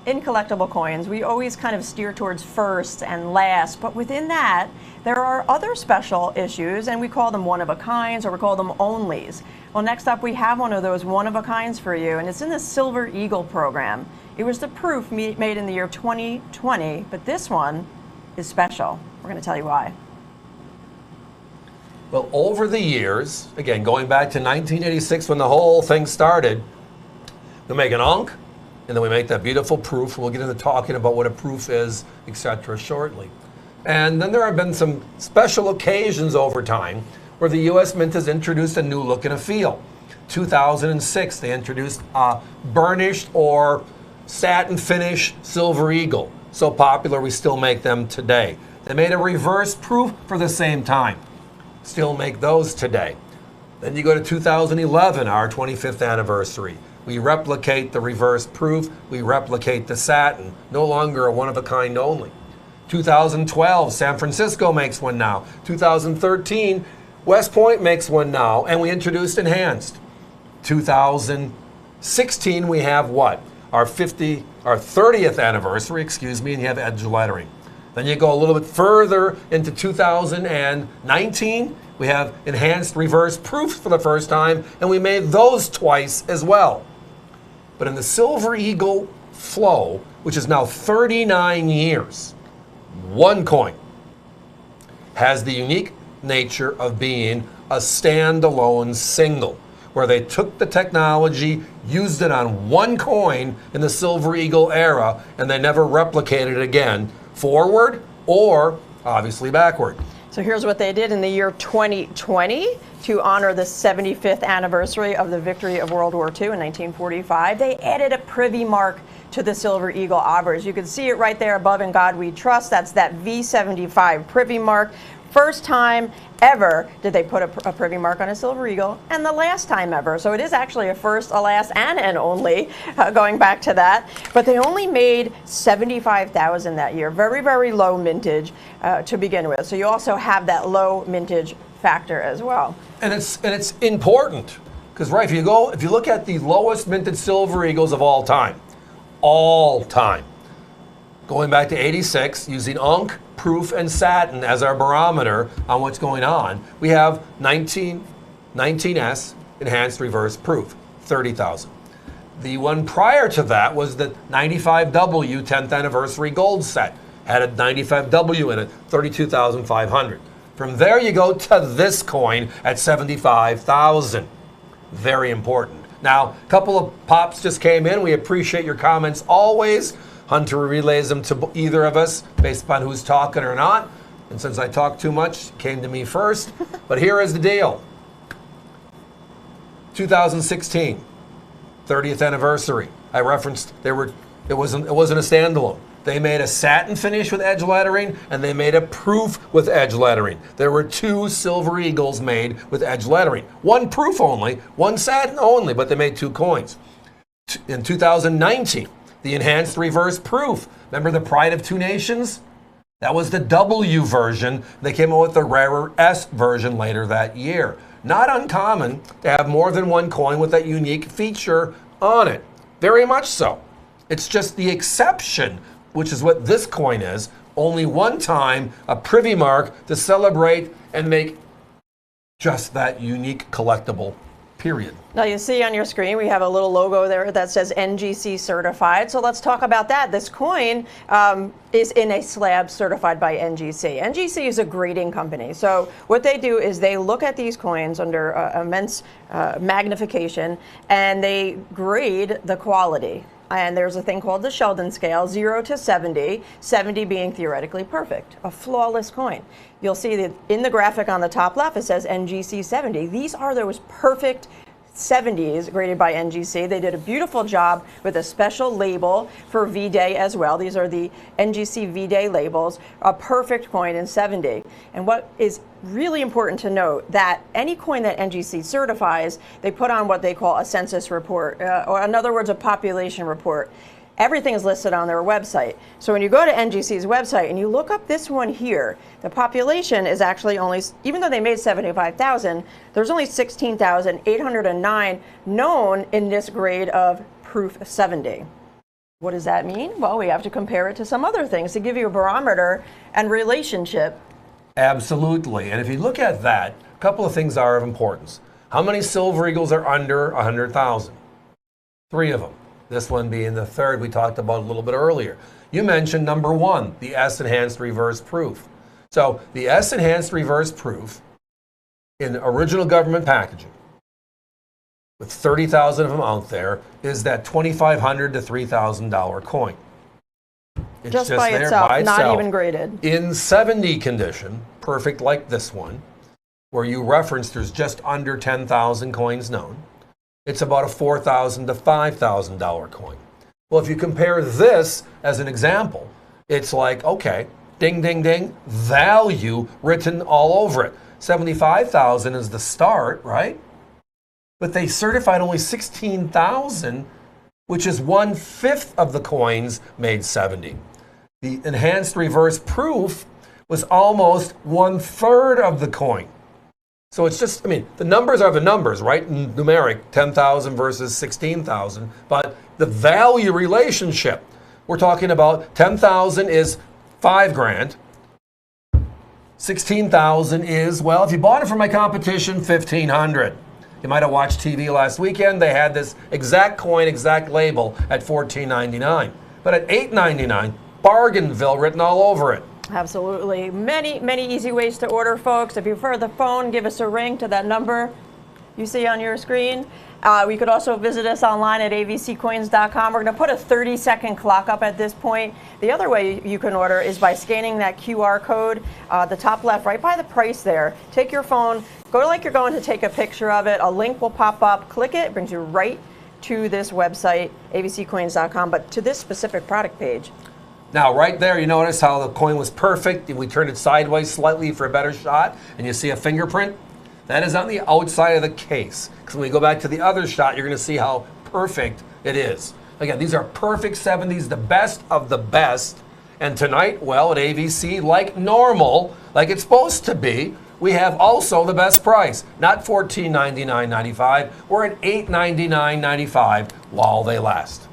in collectible coins, we always kind of steer towards first and last, but within that, there are other special issues, and we call them one-of-a-kinds, or we call them onlys. Well, next up, we have one of those one-of-a-kinds for you, and it's in the Silver Eagle program. It was the proof made in the year 2020, but this one is special. We're going to tell you why. Well, over the years, again, going back to 1986 when the whole thing started, we make an Ankh, and then we make that beautiful proof. We'll get into talking about what a proof is, etc. shortly. And then there have been some special occasions over time where the U.S. Mint has introduced a new look and a feel. 2006, they introduced a burnished or satin finish Silver Eagle. So popular, we still make them today. They made a reverse proof for the same time. Still make those today. Then you go to 2011, our 25th anniversary. We replicate the reverse proof, we replicate the satin, no longer a one-of-a-kind only. 2012, San Francisco makes one now. 2013, West Point makes one now, and we introduced enhanced. 2016, we have what? Our 30th anniversary, and you have edge lettering. Then you go a little bit further into 2019, we have enhanced reverse proof for the first time, and we made those twice as well. But in the Silver Eagle flow, which is now 39 years, one coin has the unique nature of being a standalone single, where they took the technology, used it on one coin in the Silver Eagle era, and they never replicated it again, forward or obviously backward. So here's what they did in the year 2020 to honor the 75th anniversary of the victory of World War II in 1945. They added a privy mark to the Silver Eagle obverse. You can see it right there above "In God We Trust." That's that V75 privy mark. First time ever did they put a privy mark on a Silver Eagle, and the last time ever. So it is actually a first, a last, and an only, going back to that. But they only made 75,000 that year. Very, very low mintage to begin with. So you also have that low mintage factor as well. And it's important because if you look at the lowest minted Silver Eagles of all time, going back to 86, using Ankh, proof, and satin as our barometer on what's going on, we have 19S enhanced reverse proof, 30,000. The one prior to that was the 95W 10th anniversary gold set, had a 95W in it, 32,500. From there you go to this coin at 75,000. Very important. Now, a couple of pops just came in. We appreciate your comments always. Hunter relays them to either of us based upon who's talking or not. And since I talk too much, it came to me first. But here is the deal. 2016, 30th anniversary. I referenced it wasn't a standalone. They made a satin finish with edge lettering, and they made a proof with edge lettering. There were two Silver Eagles made with edge lettering. One proof only, one satin only, but they made two coins. In 2019, the enhanced reverse proof. Remember the Pride of Two Nations? That was the W version. They came out with the rarer S version later that year. Not uncommon to have more than one coin with that unique feature on it. Very much so. It's just the exception, which is what this coin is. Only one time, a privy mark to celebrate and make just that unique collectible. Period. Now you see on your screen we have a little logo there that says NGC certified. So let's talk about that. This coin is in a slab certified by NGC. NGC is a grading company. So what they do is they look at these coins under immense magnification, and they grade the quality. And there's a thing called the Sheldon scale, 0 to 70, 70 being theoretically perfect, a flawless coin. You'll see that in the graphic on the top left, it says NGC 70. These are those perfect 70s graded by NGC. They did a beautiful job with a special label for V-Day as well. These are the NGC V-Day labels, a perfect coin in 70. And what is really important to note that any coin that NGC certifies, they put on what they call a census report, or in other words, a population report. Everything is listed on their website. So when you go to NGC's website and you look up this one here, the population is actually only, even though they made 75,000, there's only 16,809 known in this grade of proof 70. What does that mean? Well, we have to compare it to some other things to give you a barometer and relationship. Absolutely. And if you look at that, a couple of things are of importance. How many Silver Eagles are under 100,000? 3 of them. This one being the third we talked about a little bit earlier. You mentioned number 1, the S-enhanced reverse proof. So the S-enhanced reverse proof in original government packaging, with 30,000 of them out there, is that $2,500 to $3,000 coin. It's just by itself, not even graded. In 70 condition, perfect like this one, where you referenced there's just under 10,000 coins known. It's about a $4,000 to $5,000 coin. Well, if you compare this as an example, it's like, okay, ding, ding, ding, value written all over it. 75,000 is the start, right? But they certified only 16,000, which is 1/5 of the coins made 70. The enhanced reverse proof was almost 1/3 of the coin. So it's just, I mean, the numbers are the numbers, right? Numeric, 10,000 versus 16,000. But the value relationship, we're talking about 10,000 is $5,000. 16,000 is, well, if you bought it from my competition, 1,500. You might have watched TV last weekend. They had this exact coin, exact label at $14.99. But at $8.99, Bargainville written all over it. Absolutely. Many, many easy ways to order, folks. If you prefer the phone, give us a ring to that number you see on your screen. You could also visit us online at avccoins.com. We're going to put a 30-second clock up at this point. The other way you can order is by scanning that QR code, the top left, right by the price there. Take your phone, go like you're going to take a picture of it. A link will pop up. Click it. It brings you right to this website, avccoins.com, but to this specific product page. Now, right there, you notice how the coin was perfect. We turned it sideways slightly for a better shot, and you see a fingerprint. That is on the outside of the case. Because when we go back to the other shot, you're going to see how perfect it is. Again, these are perfect 70s, the best of the best. And tonight, well, at AVC, like normal, like it's supposed to be, we have also the best price. Not $14.99.95. We're at $8.99.95 while they last.